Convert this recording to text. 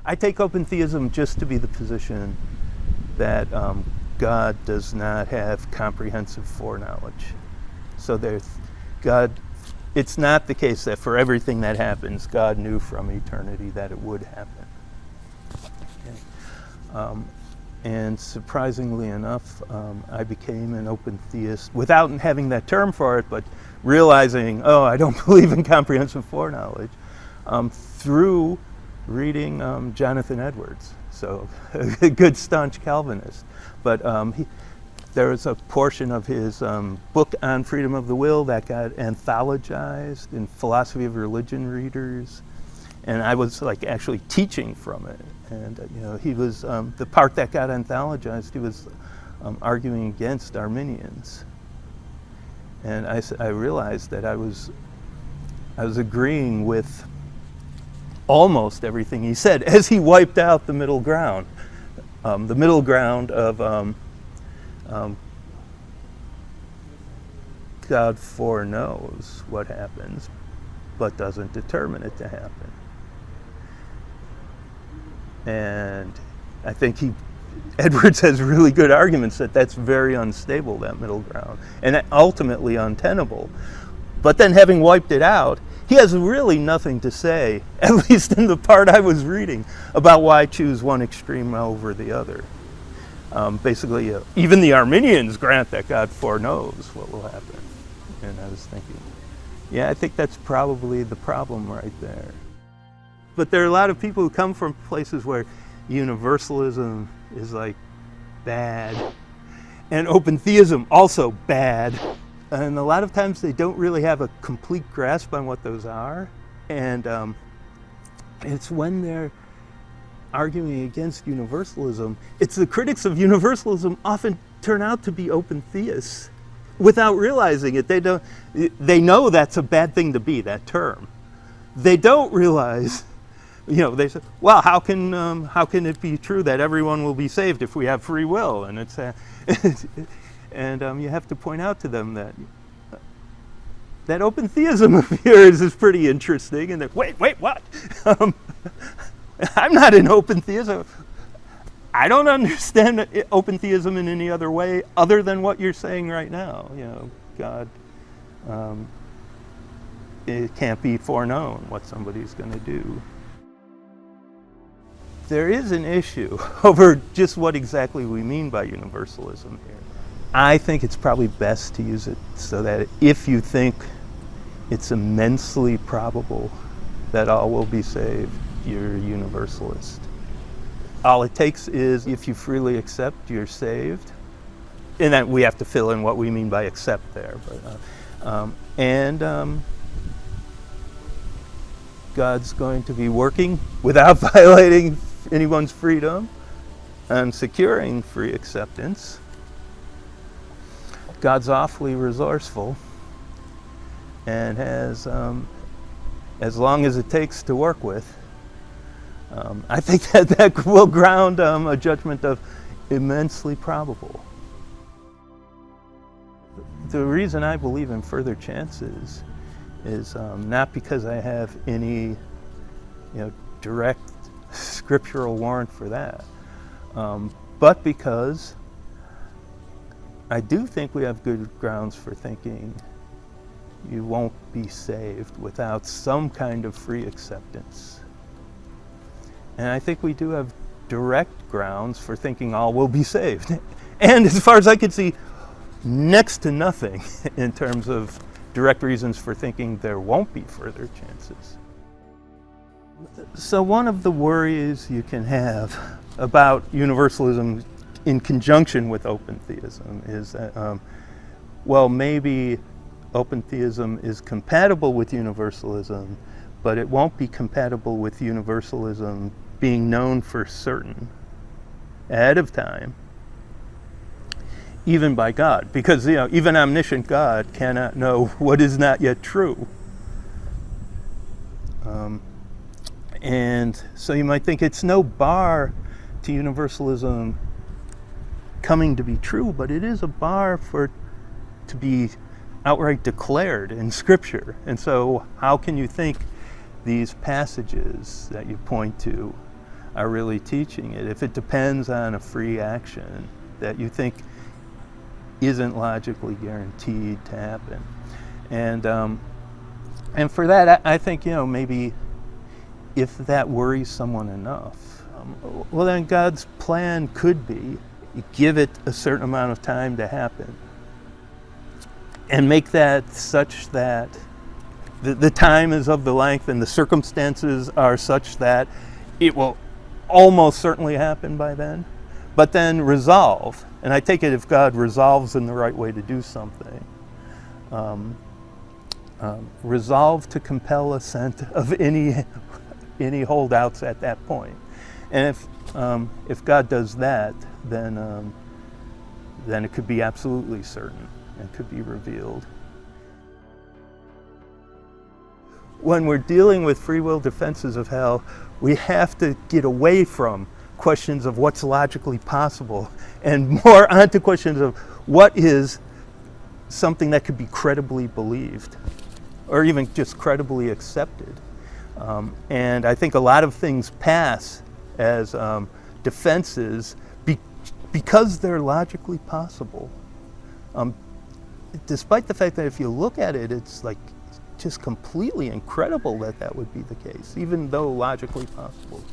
I take open theism just to be the position that God does not have comprehensive foreknowledge. So it's not the case that for everything that happens, God knew from eternity that it would happen. Okay. And surprisingly enough, I became an open theist without having that term for it, but realizing, I don't believe in comprehensive foreknowledge, through reading Jonathan Edwards, so a good staunch Calvinist. But there was a portion of his book on freedom of the will that got anthologized in philosophy of religion readers, and I was like actually teaching from it. And he was the part that got anthologized. He was arguing against Arminians, and I realized that I was agreeing with almost everything he said as he wiped out the middle ground of God foreknows what happens, but doesn't determine it to happen. And I think Edwards has really good arguments that that's very unstable, that middle ground, and ultimately untenable. But then having wiped it out, he has really nothing to say, at least in the part I was reading, about why choose one extreme over the other. Basically, even the Arminians grant that God foreknows what will happen. And I was thinking, I think that's probably the problem right there. But there are a lot of people who come from places where universalism is like bad, and open theism also bad. And a lot of times they don't really have a complete grasp on what those are. And it's when they're arguing against universalism, it's the critics of universalism often turn out to be open theists without realizing it. They know that's a bad thing to be, that term. They don't realize, they say, well, how can it be true that everyone will be saved if we have free will? And it's and you have to point out to them that open theism of yours is pretty interesting. And they're, wait, what? I'm not in open theism. I don't understand open theism in any other way other than what you're saying right now. God, it can't be foreknown what somebody's going to do. There is an issue over just what exactly we mean by universalism here. I think it's probably best to use it so that if you think it's immensely probable that all will be saved, you're a universalist. All it takes is if you freely accept, you're saved. And then we have to fill in what we mean by accept there. But, God's going to be working without violating anyone's freedom and securing free acceptance. God's awfully resourceful and has as long as it takes to work with. I think that will ground a judgment of immensely probable. The reason I believe in further chances is not because I have any direct scriptural warrant for that, but because I do think we have good grounds for thinking you won't be saved without some kind of free acceptance. And I think we do have direct grounds for thinking all will be saved. And as far as I can see, next to nothing in terms of direct reasons for thinking there won't be further chances. So one of the worries you can have about universalism in conjunction with open theism is that, maybe open theism is compatible with universalism, but it won't be compatible with universalism being known for certain ahead of time, even by God, because even omniscient God cannot know what is not yet true. And so you might think it's no bar to universalism coming to be true, but it is a bar for it to be outright declared in Scripture. And so how can you think these passages that you point to are really teaching it. If it depends on a free action that you think isn't logically guaranteed to happen. And for that, I think, maybe if that worries someone enough, well, then God's plan could be give it a certain amount of time to happen and make that such that the time is of the length and the circumstances are such that it will almost certainly happen by then, but then resolve. And I take it if God resolves in the right way to do something, resolve to compel assent of any holdouts at that point. And if God does that, then it could be absolutely certain and could be revealed. When we're dealing with free will defenses of hell, we have to get away from questions of what's logically possible and more onto questions of what is something that could be credibly believed or even just credibly accepted. And I think a lot of things pass as defenses because they're logically possible. Despite the fact that if you look at it, it's like just completely incredible that would be the case, even though logically possible.